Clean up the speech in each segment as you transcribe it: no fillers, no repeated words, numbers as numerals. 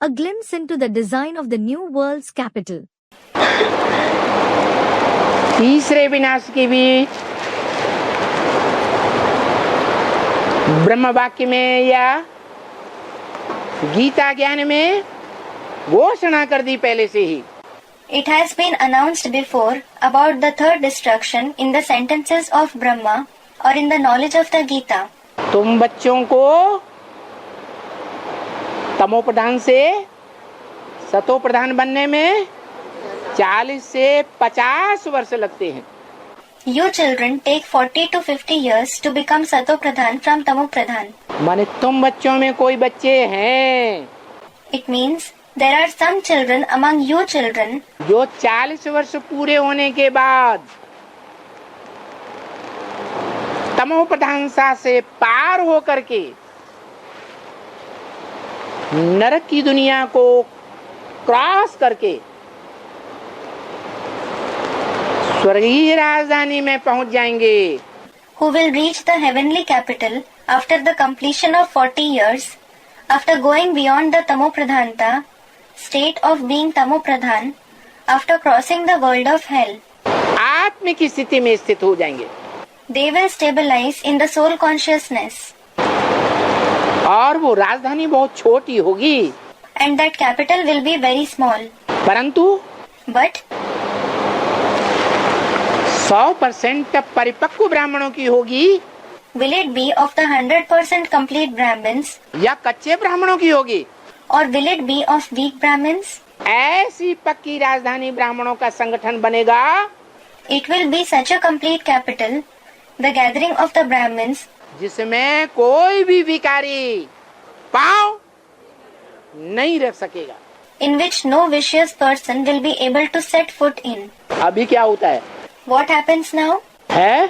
A glimpse into the design of the new world's capital. तीसरे विनाश के बीच ब्रह्म वाक्य में या गीता ज्ञान में घोषणा कर दी पहले से ही. It has been announced before about the third destruction in the sentences of Brahma or in the knowledge of the Gita. तुम बच्चों को तमो प्रधान से सतो प्रधान बनने में 40 से 50 वर्ष लगते हैं. You children take 40 to 50 years to become Sato Pradhan from Tamo Pradhan. माने तुम बच्चों में कोई बच्चे हैं It means there are some children among you children जो 40 वर्ष पूरे होने के बाद तमो प्रधानता से पार हो करके नरक की दुनिया को क्रॉस करके स्वर्गीय राजधानी में पहुंच जाएंगे. who will reach the heavenly capital after the completion of 40 years, after going beyond the Tamo Pradhanta state of being Tamo Pradhan, after crossing the world of hell. आत्म की स्थिति में स्थित हो जाएंगे. They will stabilize in the soul consciousness. और वो राजधानी बहुत छोटी होगी. And that capital will be very small. परंतु But 100% परिपक्व ब्राह्मणों की होगी will it be of the 100% complete Brahmins, या कच्चे ब्राह्मणों की होगी. or will it be of weak Brahmins? ऐसी पक्की राजधानी ब्राह्मणों का संगठन बनेगा It will be such a complete capital, the gathering of the Brahmins, जिसमें कोई भी विकारी पांव नहीं रख सकेगा. in which no vicious person will be able to set foot in. अभी क्या होता है What happens now? है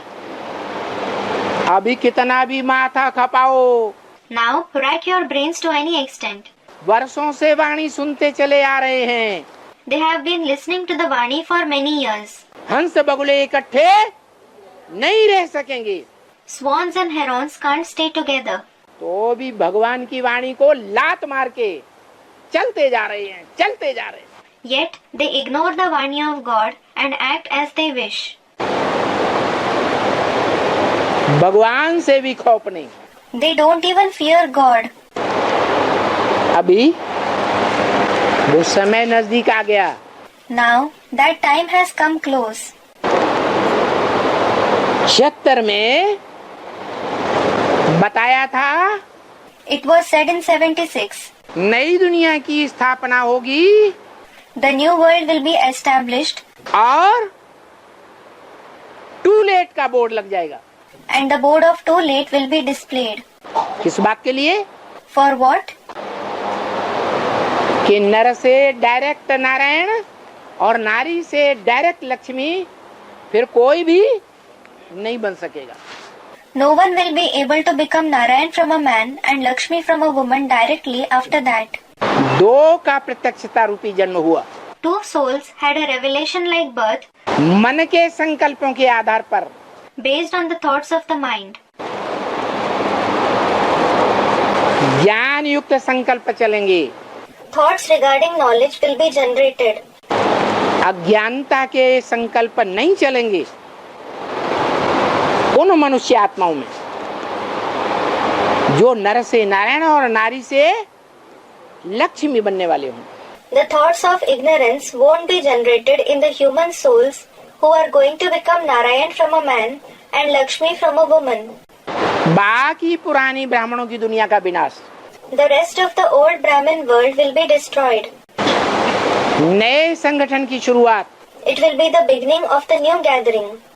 अभी कितना भी माथा खपाओ, Now rack your brains to any extent. वर्षों से वाणी सुनते चले आ रहे हैं. They have been listening to the Vani for many years. हंस बगुले इकट्ठे नहीं रह सकेंगे. Swans and herons can't stay together. तो भी भगवान की वाणी को लात मार के चलते जा रहे हैं, चलते जा रहे हैं. Yet they ignore the Vani of God and act as they wish. भगवान से भी खौफ नहीं. They don't even fear God. अभी वो समय नजदीक आ गया. Now that time has come close. 76 में बताया था It was said in 76. नई दुनिया की स्थापना होगी The new world will be established और टू लेट का बोर्ड लग जाएगा. and the board of too late will be displayed. किस बात के लिए? For what? कि नर से डायरेक्ट नारायण और नारी से डायरेक्ट लक्ष्मी फिर कोई भी नहीं बन सकेगा. No one will be able to become Narayan from a man and Lakshmi from a woman directly after that. दो का प्रत्यक्षता रूपी जन्म हुआ. Two souls had a revelation like birth मन के संकल्पों के आधार पर based on the thoughts of the mind. ज्ञान युक्त संकल्प चलेंगे. Thoughts regarding knowledge will be generated. अज्ञानता के संकल्प नहीं चलेंगे उन मनुष्य आत्माओं में जो नर से नारायण और नारी से लक्ष्मी बनने वाले हों. The thoughts of ignorance won't be generated in the human souls who are going to become Narayan from a man and Lakshmi from a woman. बाकी पुरानी ब्राह्मणों की दुनिया का विनाश. The rest of the old Brahmin world will be destroyed. नए संगठन की शुरुआत. It will be the beginning of the new gathering.